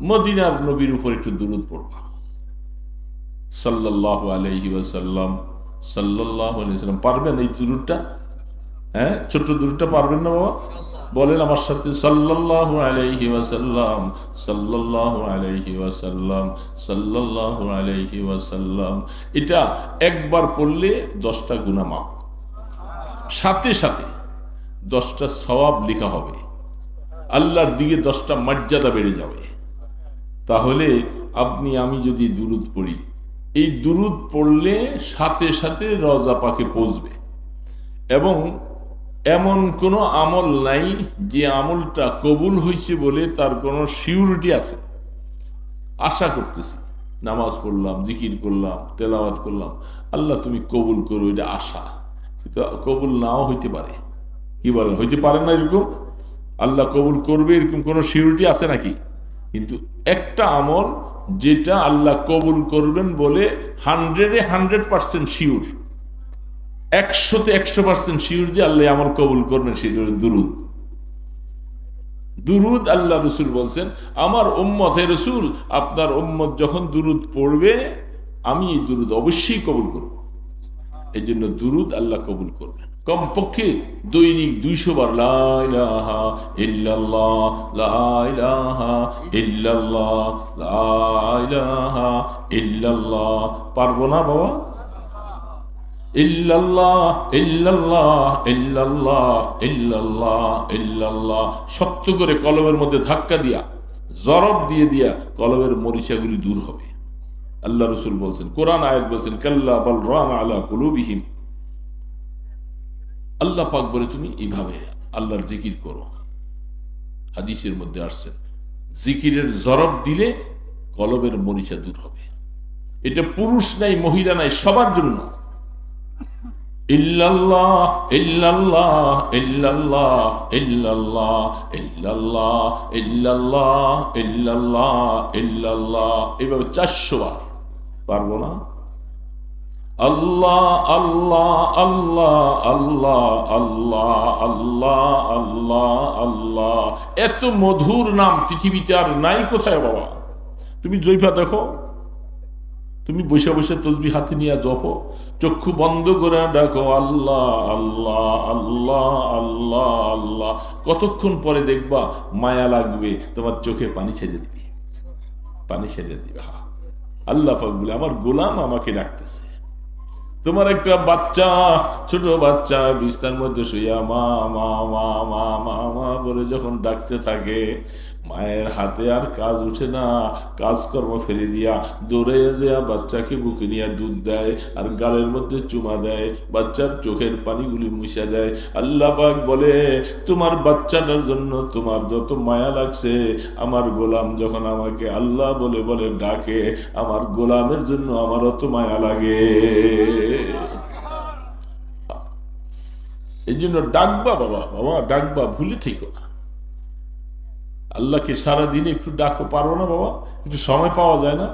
মদিনার নবীর উপর একটু দুরূদ পড়বা, সাল্লাল্লাহু আলাইহি ওয়াসাল্লাম, সাল্লাল্লাহু আলাইহি ওয়াসাল্লাম। পারবেন এই দুরূদটা? হ্যাঁ, ছোট্ট দুরূদটা পারবেন না বাবা? বলেন আমার সাথে, সাল্লাল্লাহু আলাইহি ওয়াসাল্লাম, সাল্লাল্লাহু আলাইহি ওয়াসাল্লাম, সাল্লাল্লাহু আলাইহি ওয়াসাল্লাম। এটা একবার পড়লে 10টা গুনাহ মাফ, সাথে সাথে 10টা সওয়াব লেখা হবে, আল্লাহর দিকে 10টা মর্যাদা বেড়ে যাবে। তাহলে আপনি আমি যদি দুরূদ পড়ি, এই দুরূদ পড়লে সাথে সাথে রওজা পাকে পৌঁছবে। এবং এমন কোনো আমল নাই যে আমলটা কবুল হয়েছে বলে তার কোনো সিউরিটি আছে। আশা করতেছি, নামাজ পড়লাম, জিকির করলাম, তেলাওয়াত করলাম, আল্লাহ তুমি কবুল করো, এটা আশা। কিন্তু কবুল নাও হইতে পারে। কি বলেন, হইতে পারে না এরকম? আল্লাহ কবুল করবে এরকম কোনো সিউরিটি আছে নাকি? কিন্তু একটা আমল যেটা আল্লাহ কবুল করবেন বলে 100-এ 100% শিওর, 100-তে 100% শিওর যে আল্লাহ আমল কবুল করবেন, সেই দুরূদ। দুরূদ আল্লাহ রসুল বলছেন, আমার উম্মত, হে রসুল আপনার উম্মত যখন দুরূদ পড়বে আমি এই দুরূদ অবশ্যই কবুল করব। এই জন্য দুরূদ আল্লাহ কবুল করবেন। কমপক্ষে দৈনিক 200 বার লা ইলাহা ইল্লাল্লাহ, লা ইলাহা ইল্লাল্লাহ, লা ইলাহা ইল্লাল্লাহ। পারবো না বাবা? ইল্লাল্লাহ ইল্লাল্লাহ ইল্লাল্লাহ ইল্লাল্লাহ ইল্লাল্লাহ শক্ত করে কলমের মধ্যে ধাক্কা দিয়া, জরব দিয়ে দিয়া কলমের মরিচাগুলি দূর হবে। আল্লাহ রসুল বলছেন, কোরআন আয়াত বলছেন, কাল্লা বাল রান আলা কুলুবিহিম। আল্লাহ পাক বলে তুমি এইভাবে আল্লাহর জিকির করো। হাদিসের মধ্যে আসছে, জিকিরের জরব দিলে কলবের মরিচা দূর হবে। এটা পুরুষ নাই, মহিলা নাই, সবার জন্য। ইল্লাল্লাহ ইল্লাল্লাহ ইল্লাল্লাহ ইল্লাল্লাহ ইল্লাল্লাহ ইল্লাল্লাহ ইল্লাল্লাহ ইল্লাল্লাহ, এইভাবে 400 বার। পারবো না? আল্লাহ আল্লাহ আল্লাহ আল্লাহ আল্লাহ আল্লাহ আল্লাহ আল্লাহ। এত মধুর নাম পৃথিবীতে আর নাই কোথায় বাবা। তুমি জৈফা দেখো, তুমি বসে বসে তসবিহ হাতে নিয়ে জপো, চক্ষু বন্ধ করে ডাকো আল্লাহ আল্লাহ আল্লাহ আল্লাহ আল্লাহ। কতক্ষণ পরে দেখবা মায়া লাগবে, তোমার চোখে পানি ছেড়ে দিবে, পানি ছেড়ে দিবে। আল্লাহ পাক বলে, আমার গোলাম আমাকে ডাকতেছে। তোমার একটা বাচ্চা, ছোট বাচ্চা বিছানার মধ্যে শুইয়া মা মা মা মা মা মা বলে যখন ডাকতে থাকে, মায়ের হাতে আর কাজ উঠে না, কাজকর্ম ফেলে দিয়া দৌড়ে দেয়া বাচ্চাকে বুকে নিয়ে দুধ দেয় আর গালের মধ্যে চুমা দেয়, বাচ্চার চোখের পানিগুলি মুছে দেয়। আল্লাহ পাক বলে, তোমার বাচ্চাটার জন্য তোমার যত মায়া লাগছে, আমার গোলাম যখন আমাকে আল্লাহ বলে বলে ডাকে, আমার গোলামের জন্য আমার অত মায়া লাগে। এই জন্য ডাকবা বাবা, বাবা ডাকবা, ভুলে থেকো না। আল্লাহকে সারাদিনে একটু ডাকো। পারো না বাবা? একটু সময় পাওয়া যায় না?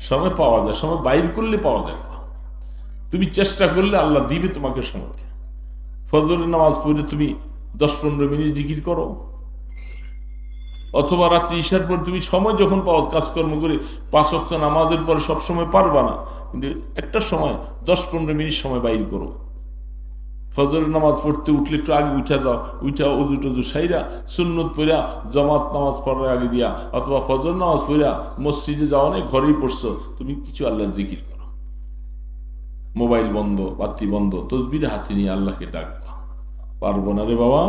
সময় পাওয়া যায়, সময় বাইর করলে পাওয়া যায় না। তুমি চেষ্টা করলে আল্লাহ দিবে তোমাকে সময়। ফজরের নামাজ পড়ে তুমি 10-15 মিনিট জিকির করো, অথবা রাত্রি ঈশার পর তুমি সময় যখন পাও কাজকর্ম করে, 5 ওয়াক্ত নামাজের পরে সব সময় পারবা না, কিন্তু একটা সময় 10-15 মিনিট সময় বাইর করো। ফজরের নামাজ পড়তে উঠলে একটু আগে উঠা দাও, উঠা অজু টজু সাইরা সুন্নত পড়া জামাত নামাজ পড়ার আগে দিয়া, অথবা ফজর নামাজ পড়া মসজিদে যাওয়া নেই, ঘরেই পড়ছো, তুমি কিছু আল্লাহর জিকির করো। মোবাইল বন্ধ, বাতি বন্ধ, তসবির হাতে নিয়ে আল্লাহকে ডাকবা। পারবো না রে বাবা?